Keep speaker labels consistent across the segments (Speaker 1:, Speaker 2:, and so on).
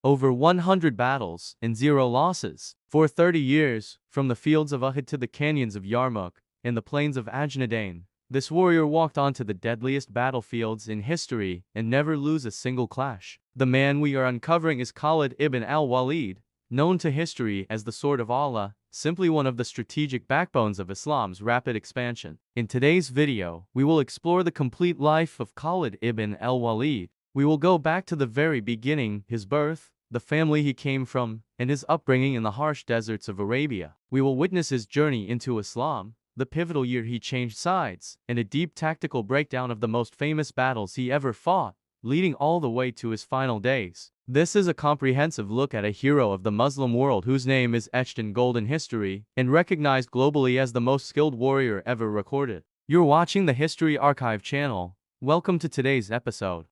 Speaker 1: over 100 battles and 0 losses. For 30 years, from the fields of Uhud to the canyons of Yarmouk and the plains of Ajnadain, this warrior walked onto the deadliest battlefields in history and never lose a single clash. The man we are uncovering is Khalid ibn al-Walid, known to history as the Sword of Allah, simply one of the strategic backbones of Islam's rapid expansion. In today's video, we will explore the complete life of Khalid ibn al-Walid. We will go back to the very beginning, his birth, the family he came from, and his upbringing in the harsh deserts of Arabia. We will witness his journey into Islam, the pivotal year he changed sides, and a deep tactical breakdown of the most famous battles he ever fought, leading all the way to his final days. This is a comprehensive look at a hero of the Muslim world whose name is etched in golden history and recognized globally as the most skilled warrior ever recorded. You're watching the History Archive channel. Welcome to today's episode.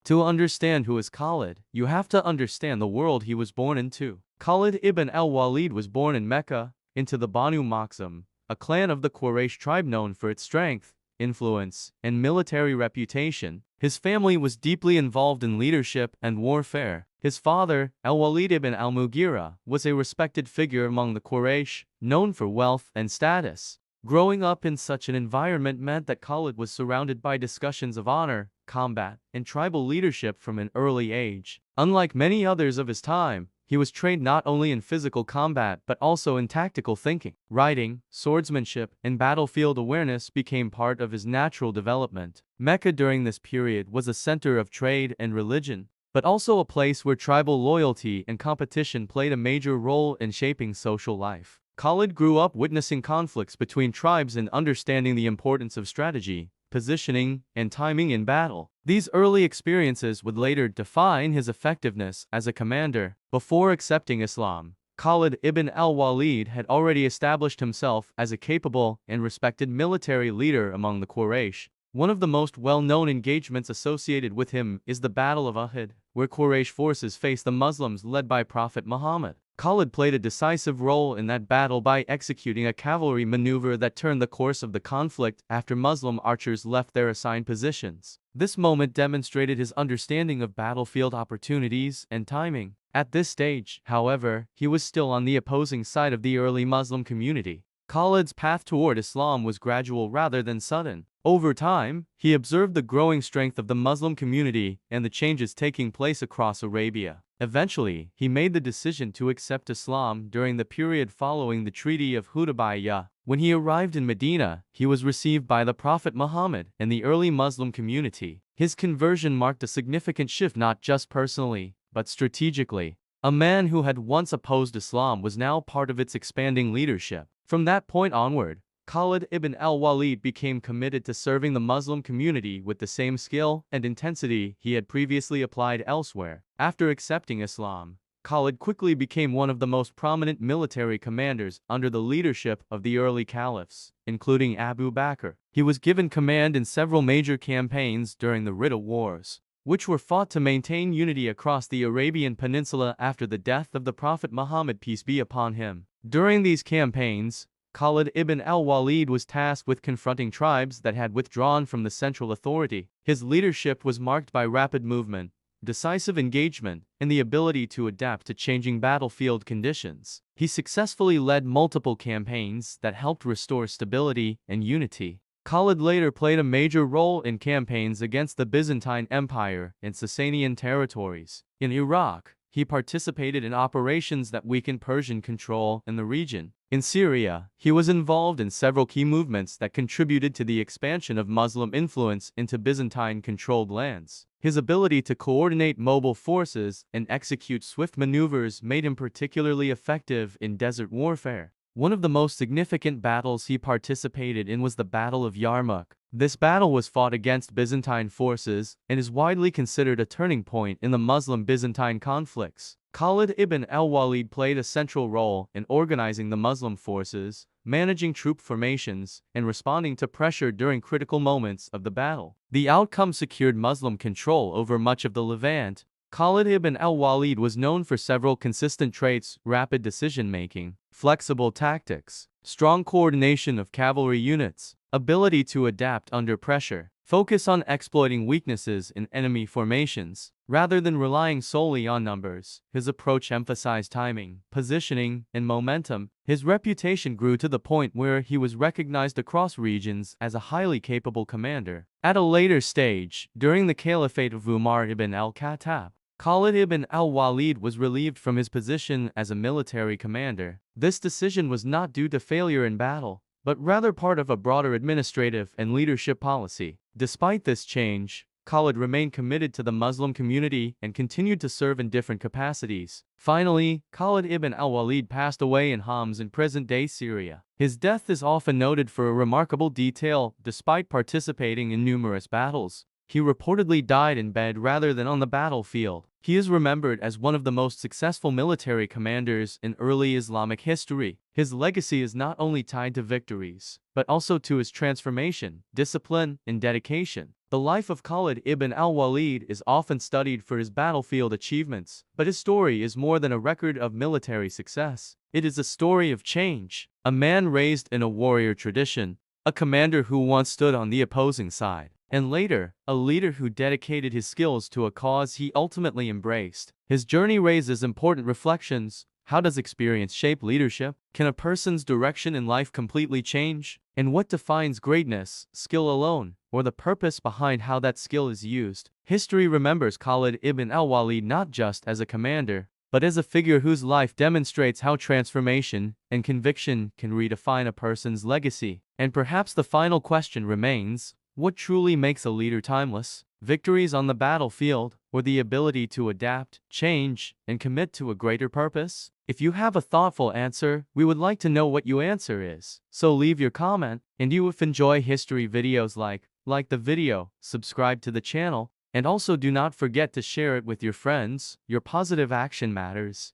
Speaker 1: To understand who is Khalid, you have to understand the world he was born into. Khalid ibn al-Walid was born in Mecca, into the Banu Makhzum, a clan of the Quraysh tribe known for its strength, influence, and military reputation. His family was deeply involved in leadership and warfare. His father, al-Walid ibn al-Mughira, was a respected figure among the Quraysh, known for wealth and status. Growing up in such an environment meant that Khalid was surrounded by discussions of honor, combat, and tribal leadership from an early age. Unlike many others of his time, he was trained not only in physical combat but also in tactical thinking. Writing, swordsmanship, and battlefield awareness became part of his natural development. Mecca during this period was a center of trade and religion, but also a place where tribal loyalty and competition played a major role in shaping social life. Khalid grew up witnessing conflicts between tribes and understanding the importance of strategy, positioning, and timing in battle. These early experiences would later define his effectiveness as a commander. Before accepting Islam, Khalid ibn al-Walid had already established himself as a capable and respected military leader among the Quraysh. One of the most well-known engagements associated with him is the Battle of Uhud, where Quraysh forces faced the Muslims led by Prophet Muhammad. Khalid played a decisive role in that battle by executing a cavalry maneuver that turned the course of the conflict after Muslim archers left their assigned positions. This moment demonstrated his understanding of battlefield opportunities and timing. At this stage, however, he was still on the opposing side of the early Muslim community. Khalid's path toward Islam was gradual rather than sudden. Over time, he observed the growing strength of the Muslim community and the changes taking place across Arabia. Eventually, he made the decision to accept Islam during the period following the Treaty of Hudaybiyah. When he arrived in Medina, he was received by the Prophet Muhammad and the early Muslim community. His conversion marked a significant shift not just personally, but strategically. A man who had once opposed Islam was now part of its expanding leadership. From that point onward, Khalid ibn al-Walid became committed to serving the Muslim community with the same skill and intensity he had previously applied elsewhere. After accepting Islam, Khalid quickly became one of the most prominent military commanders under the leadership of the early caliphs, including Abu Bakr. He was given command in several major campaigns during the Ridda Wars, which were fought to maintain unity across the Arabian Peninsula after the death of the Prophet Muhammad, peace be upon him. During these campaigns, Khalid ibn al-Walid was tasked with confronting tribes that had withdrawn from the central authority. His leadership was marked by rapid movement, decisive engagement, and the ability to adapt to changing battlefield conditions. He successfully led multiple campaigns that helped restore stability and unity. Khalid later played a major role in campaigns against the Byzantine Empire and Sasanian territories. In Iraq, he participated in operations that weakened Persian control in the region. In Syria, he was involved in several key movements that contributed to the expansion of Muslim influence into Byzantine-controlled lands. His ability to coordinate mobile forces and execute swift maneuvers made him particularly effective in desert warfare. One of the most significant battles he participated in was the Battle of Yarmouk. This battle was fought against Byzantine forces and is widely considered a turning point in the Muslim-Byzantine conflicts. Khalid ibn al-Walid played a central role in organizing the Muslim forces, managing troop formations, and responding to pressure during critical moments of the battle. The outcome secured Muslim control over much of the Levant. Khalid ibn al-Walid was known for several consistent traits: rapid decision-making, flexible tactics, strong coordination of cavalry units, ability to adapt under pressure, focus on exploiting weaknesses in enemy formations. Rather than relying solely on numbers, his approach emphasized timing, positioning, and momentum. His reputation grew to the point where he was recognized across regions as a highly capable commander. At a later stage, during the caliphate of Umar ibn al-Khattab, Khalid ibn al-Walid was relieved from his position as a military commander. This decision was not due to failure in battle, but rather part of a broader administrative and leadership policy. Despite this change, Khalid remained committed to the Muslim community and continued to serve in different capacities. Finally, Khalid ibn al-Walid passed away in Homs in present-day Syria. His death is often noted for a remarkable detail. Despite participating in numerous battles, he reportedly died in bed rather than on the battlefield. He is remembered as one of the most successful military commanders in early Islamic history. His legacy is not only tied to victories, but also to his transformation, discipline, and dedication. The life of Khalid ibn al-Walid is often studied for his battlefield achievements, but his story is more than a record of military success. It is a story of change. A man raised in a warrior tradition, a commander who once stood on the opposing side, and later, a leader who dedicated his skills to a cause he ultimately embraced. His journey raises important reflections. How does experience shape leadership? Can a person's direction in life completely change? And what defines greatness, skill alone, or the purpose behind how that skill is used? History remembers Khalid ibn al-Walid not just as a commander, but as a figure whose life demonstrates how transformation and conviction can redefine a person's legacy. And perhaps the final question remains: what truly makes a leader timeless? Victories on the battlefield, or the ability to adapt, change, and commit to a greater purpose? If you have a thoughtful answer, we would like to know what your answer is. So leave your comment, and you if enjoy history videos like the video, subscribe to the channel, and also do not forget to share it with your friends. Your positive action matters.